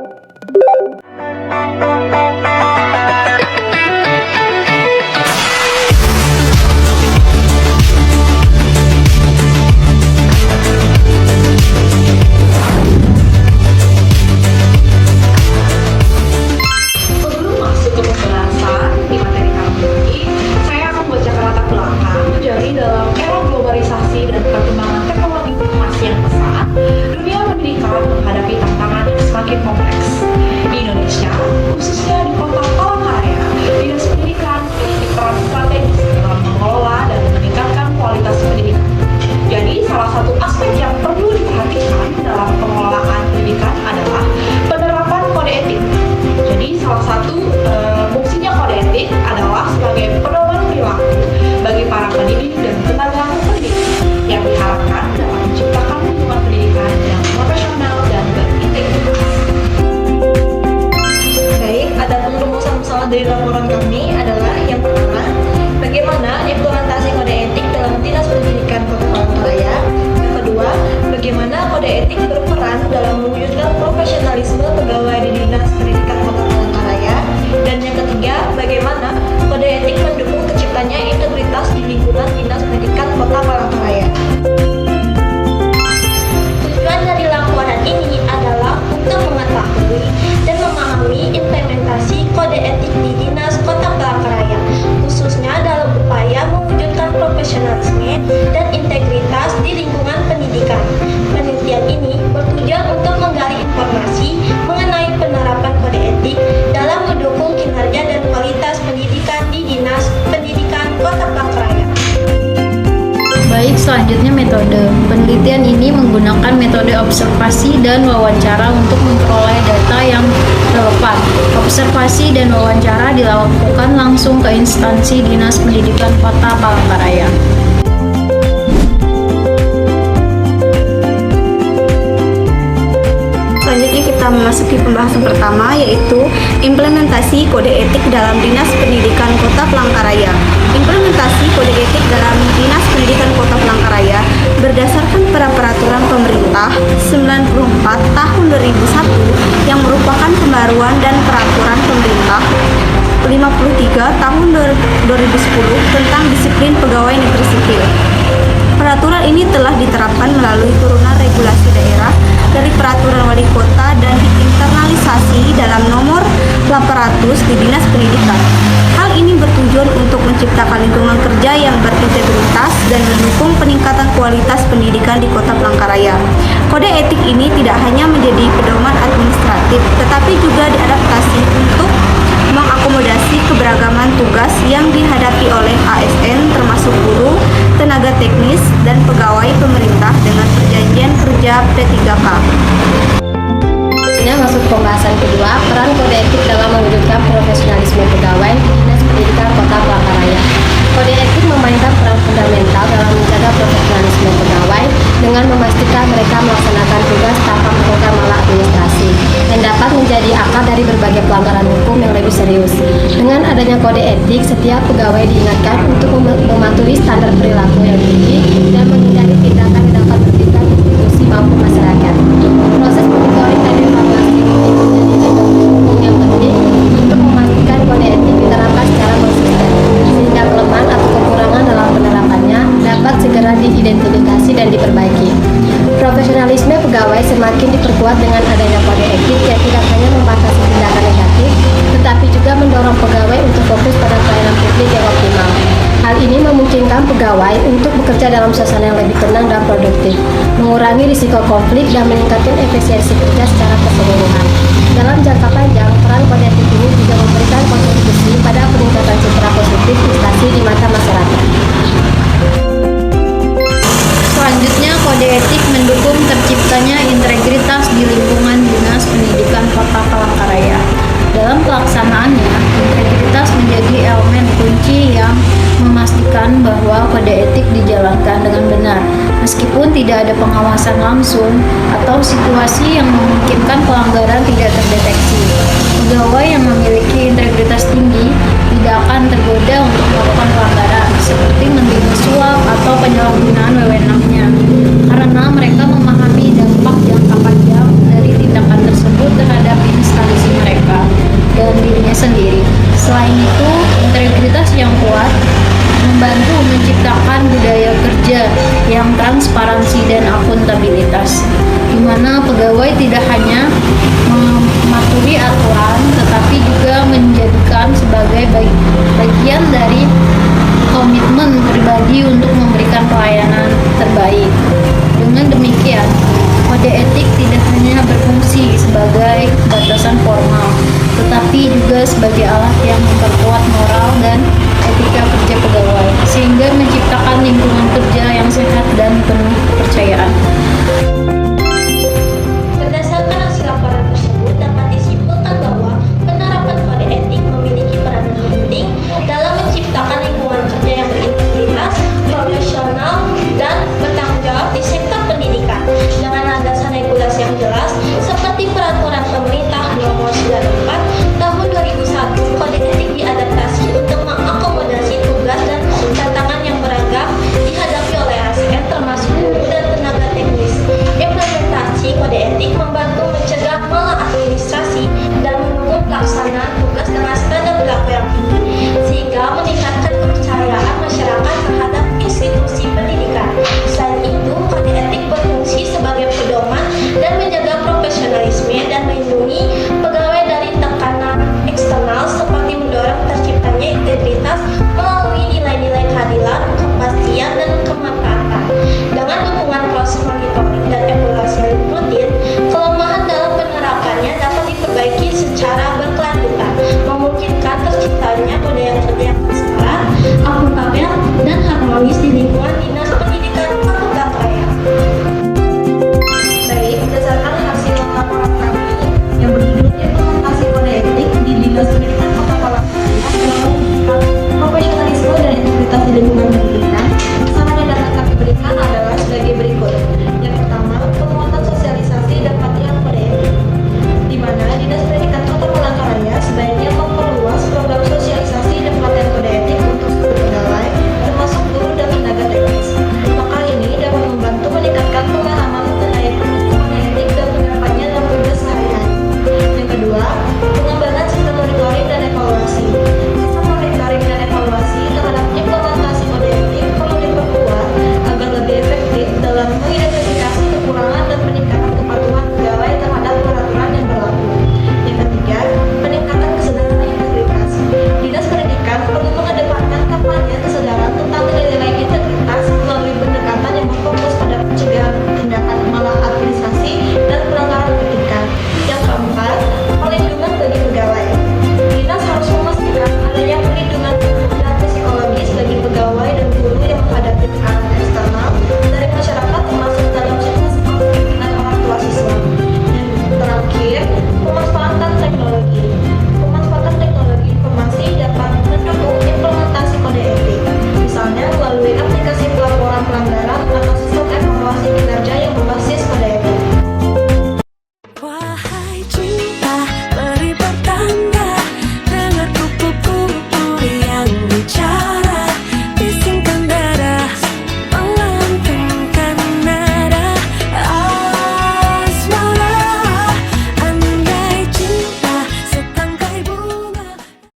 Sebelum masuk ke pembahasan di materi kali ini, saya akan membacakan latar belakang. Jadi dalam era globalisasi dan perkembangan teknologi informasi yang pesat, dunia pendidikan menghadapi tantangan yang semakin kompleks. Di Indonesia, khususnya di kota Palangkaraya, Dinas Pendidikan memiliki peran strategis dalam mengelola dan meningkatkan kualitas pendidikan. Jadi, salah satu aspek yang perlu diperhatikan dalam pengelolaan pendidikan adalah penerapan kode etik. Jadi, salah satu fungsinya kode etik adalah sebagai pedoman perilaku bagi para pendidik dan tenaga pendidik yang diharapkan dalam menciptakan lingkungan pendidikan yang profesional dan berintegritas. Baik, adapun rumusan bersama dari laporan kami adalah yang pertama, bagaimana implementasi kode etik dalam Dinas Pendidikan Kota Palangkaraya. Yang kedua, bagaimana kode etik berperan dalam mewujudkan profesionalisme pegawai di Dinas Pendidikan Kota Palangkaraya. Dan yang ketiga, bagaimana kode etik mendukung terciptanya integritas di lingkungan Dinas Pendidikan Kota Palangkaraya. Tujuan dari laporan ini adalah untuk mengetahui dan memahami implementasi kode etik di Dinas Kota Palangkaraya, khususnya dalam upaya mewujudkan profesionalisme dan integritas di lingkungan pendidikan. Penelitian ini bertujuan untuk menggali informasi mengenai penerapan kode etik dalam mendukung kinerja dan kualitas pendidikan di Dinas Pendidikan Kota Palangkaraya. Baik, selanjutnya metode. Penelitian ini menggunakan metode observasi dan wawancara untuk memperoleh data yang relevan. Observasi dan wawancara dilakukan langsung ke instansi Dinas Pendidikan Kota Palangkaraya. Selanjutnya kita memasuki pembahasan pertama, yaitu implementasi kode etik dalam Dinas Pendidikan Kota Palangkaraya. Implementasi kode etik dalam Dinas Pendidikan Kota Palangkaraya berdasarkan peraturan pemerintah 94 tahun 2001 yang merupakan pembaruan dan peraturan pemerintah 53 tahun 2010 tentang disiplin pegawai negeri sipil. Peraturan ini telah diterapkan melalui turunan regulasi daerah dari peraturan wali kota dan diinternalisasi dalam nomor 800 di Dinas Pendidikan. Hal ini bertujuan untuk menciptakan lingkungan kerja yang berintegritas dan mendukung peningkatan kualitas pendidikan di Kota Palangkaraya. Kode etik ini tidak hanya menjadi pedoman administratif, tetapi juga diadaptasi untuk mengakomodasi keberagaman tugas yang dihadapi oleh ASN termasuk guru, tenaga teknis, dan pegawai pemerintah dengan perjanjian kerja P3K. Ini masuk pembahasan kedua, peran kode etik dalam mewujudkan profesionalisme pegawai di Dinas Pendidikan Kota Palangkaraya. Kode etik memainkan peran fundamental dalam menjaga profesionalisme pegawai dengan memastikan mereka melaksanakan tugas tanpa melakukan maladministrasi dan dapat menjadi akar dari berbagai pelanggaran hukum yang lebih serius. Dengan adanya kode etik, setiap pegawai diingatkan untuk mematuhi standar perilaku yang tinggi dan menghindari tindakan yang dapat merugikan institusi maupun masyarakat. Proses monitoring dan evaluasi etik menjadi metode hukum yang penting untuk memastikan kode etik diterapkan secara konsisten, sehingga kelemahan atau kekurangan dalam penerapannya dapat segera diidentifikasi dan diperbaiki. Profesionalisme pegawai semakin diperkuat dengan adanya kode etik yang tidak hanya membatasi tindakan negatif, tetapi juga mendorong pegawai untuk fokus pada pelayanan publik yang optimal. Hal ini memungkinkan pegawai untuk bekerja dalam suasana yang lebih tenang dan produktif, mengurangi risiko konflik dan meningkatkan efisiensi kerja secara keseluruhan. Dalam jangka panjang, peran kode etik ini juga memberikan kontribusi pada peningkatan citra positif instansi di mata masyarakat. Selanjutnya, kode etik mendukung terciptanya integritas di lingkungan Dinas Pendidikan Kota Palangkaraya. Dalam pelaksanaannya, integritas menjadi elemen kunci yang memastikan bahwa kode etik dijalankan dengan benar, meskipun tidak ada pengawasan langsung atau situasi yang memungkinkan pelanggaran tidak terdeteksi. Pegawai yang memiliki integritas tinggi tidak akan tergoda untuk melakukan pelanggaran, seperti menerima suap atau penyalahgunaan wewenangnya, karena mereka memahami dampak jangka panjang dari tindakan tersebut terhadap institusi dirinya sendiri. Selain itu, integritas yang kuat membantu menciptakan budaya kerja yang transparansi dan akuntabilitas, di mana pegawai tidak hanya mematuhi aturan, tetapi juga menjadikan sebagai bagian dari komitmen pribadi untuk memberikan pelayanan terbaik. Dengan demikian, kode etik tidak hanya berfungsi sebagai batasan formal, tetapi juga sebagai alat yang memperkuat moral dan etika kerja pegawai, sehingga menciptakan lingkungan kerja yang sehat dan penuh kepercayaan. Berdasarkan hasil laporan tersebut, dapat disimpulkan bahwa penerapan kode etik memiliki peranan penting dalam menciptakan lingkungan kerja yang berintegritas, profesional, dan bertanggung jawab di sektor pendidikan dengan landasan regulasi yang jelas seperti Peraturan Pemerintah Nomor 94 Tahun 2001. Kode etik diadaptasi untuk mengakomodasi tugas dan tantangan yang beragam dihadapi oleh ASN termasuk guru dan tenaga teknis. Implementasi kode etik membantu mencegah maladministrasi dan mendukung pelaksanaan tugas dengan standar berlaku yang tinggi, sehingga meningkatkan kepercayaan masyarakat terhadap institusi pendidikan. Selain itu, kode etik berfungsi sebagai pedoman dan menjaga profesionalisme dan melindungi pegawai dari tekanan eksternal seperti mendorong terciptanya integritas melalui nilai-nilai keadilan, kepastian, dan kemanfaatan. Dengan dukungan proses monitoring dan evaluasi rutin, kelemahan dalam penerapannya dapat diperbaiki secara berkelanjutan, memungkinkan terciptanya budaya kerja yang transparan, akuntabel, dan harmonis di lingkungan Dinas Pendidikan Kota Palangkaraya. Baik, berdasarkan hasil laporan kami yang berjudul implementasi kode etik di Dinas Pendidikan Kota Palangkaraya dalam mewujudkan profesionalisme dan integritas di lingkungan pendidikan, saran yang dapat kami berikan adalah sebagai berikut. Yang pertama, penguatan sosialisasi dan pelatihan kode etik, di mana Dinas Pendidikan Kota Palangkaraya sebaiknya memperluas program sosialisasi dan pelatihan kode etik untuk seluruh pegawai, termasuk guru dan tenaga teknis. Maka ini dapat membantu meningkatkan pemahaman mengenai kode etik dan penerapannya dalam tugas sehari-hari. Yang kedua,